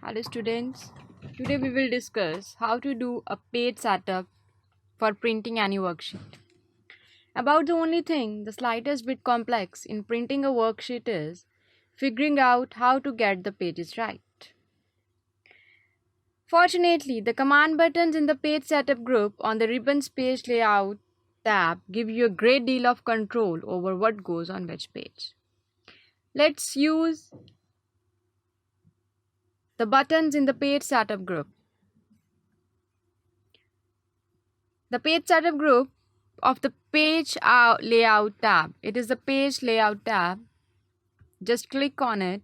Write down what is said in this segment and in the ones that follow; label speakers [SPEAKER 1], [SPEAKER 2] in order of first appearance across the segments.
[SPEAKER 1] Hello students, today we will discuss how to do a page setup for printing any worksheet. About the only thing the slightest bit complex in printing a worksheet is figuring out how to get the pages right. Fortunately, the command buttons in the page setup group on the ribbons page layout tab give you a great deal of control over what goes on which page. Let's use the buttons in the page setup group. The page setup group of the page layout tab. It is the page layout tab. Just click on it.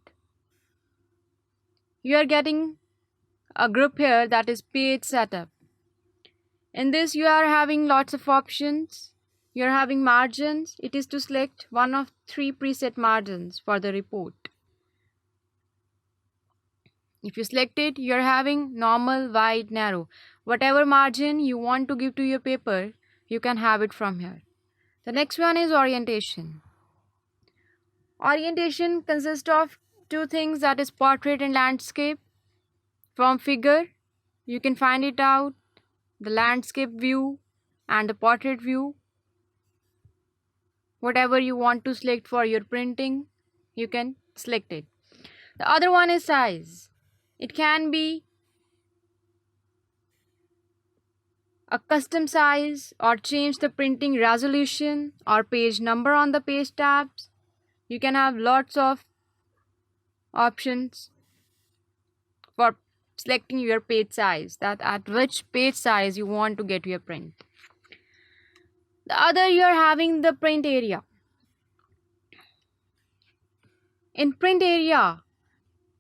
[SPEAKER 1] You are getting a group here that is page setup. In this you are having lots of options. You are having margins. It is to select one of 3 preset margins for the report. If you select it, you are having normal, wide, narrow. Whatever margin you want to give to your paper, you can have it from here. The next one is orientation. Orientation consists of two things, that is portrait and landscape. From figure, you can find it out, the landscape view and the portrait view. Whatever you want to select for your printing, you can select it. The other one is size. It can be a custom size or change the printing resolution or page number on the page tabs. You can have lots of options for selecting your page size, that at which page size you want to get your print. The other, you are having the print area. In print area,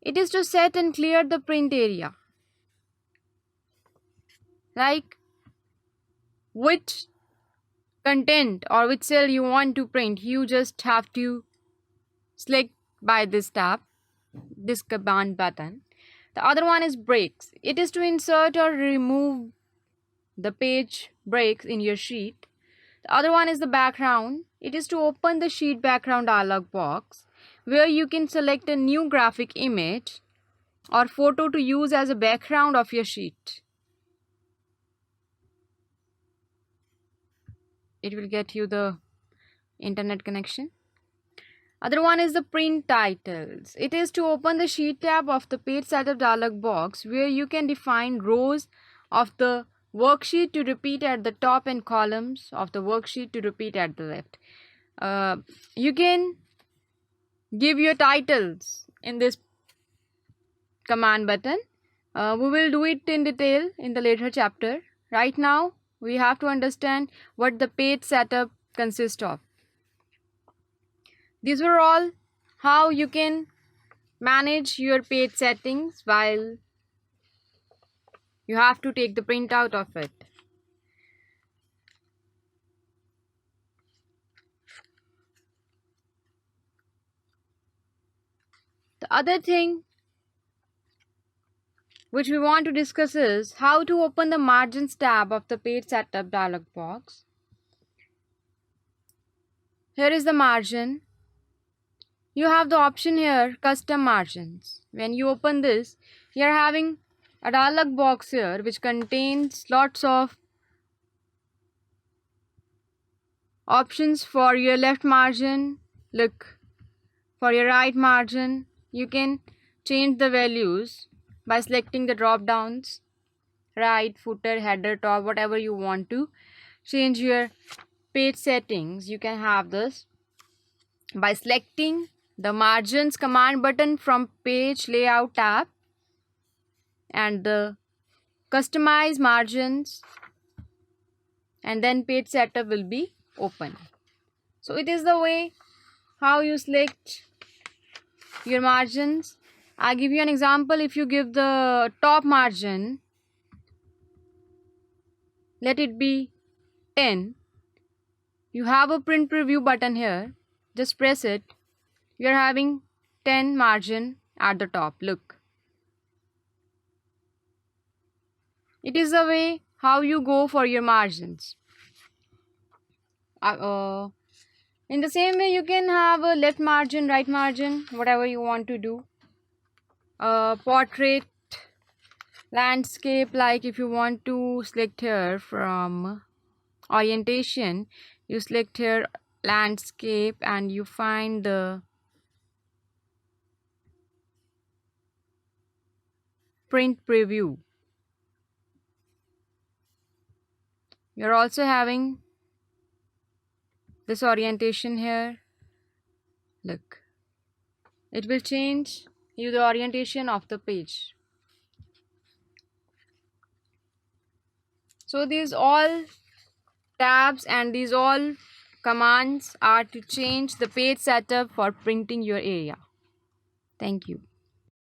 [SPEAKER 1] it is to set and clear the print area, like which content or which cell you want to print. You just have to select by this tab, this command button. The other one is breaks. It is to insert or remove the page breaks in your sheet. The other one is the background. It is to open the sheet background dialog box where you can select a new graphic image or photo to use as a background of your sheet. It will get you the internet connection. Other one is the print titles. It is to open the sheet tab of the page setup dialog box where you can define rows of the worksheet to repeat at the top and columns of the worksheet to repeat at the left. You can give your titles in this command button. We will do it in detail in the later chapter. Right now, we have to understand what the page setup consists of. These were all how you can manage your page settings while you have to take the printout of it. The other thing which we want to discuss is how to open the margins tab of the page setup dialog box. Here is the margin. You have the option here, custom margins. When you open this, you are having a dialog box here which contains lots of options for your left margin. Look, for your right margin, you can change the values by selecting the drop downs, right, footer, header, top, whatever you want to change your page settings. You can have this by selecting the margins command button from page layout tab and the customize margins, and then page setup will be open. So it is the way how you select your margins. I'll give you an example. If you give the top margin, let it be 10, you have a print preview button here. Just press it. You are having 10 margin at the top. Look, it is the way how you go for your margins. In the same way, you can have a left margin, right margin, whatever you want to do. Portrait Landscape, like if you want to select here from orientation, you select here landscape and you find the print preview. You're also having this orientation here. Look, it will change you the orientation of the page. So these all tabs and these all commands are to change the page setup for printing your area. Thank you.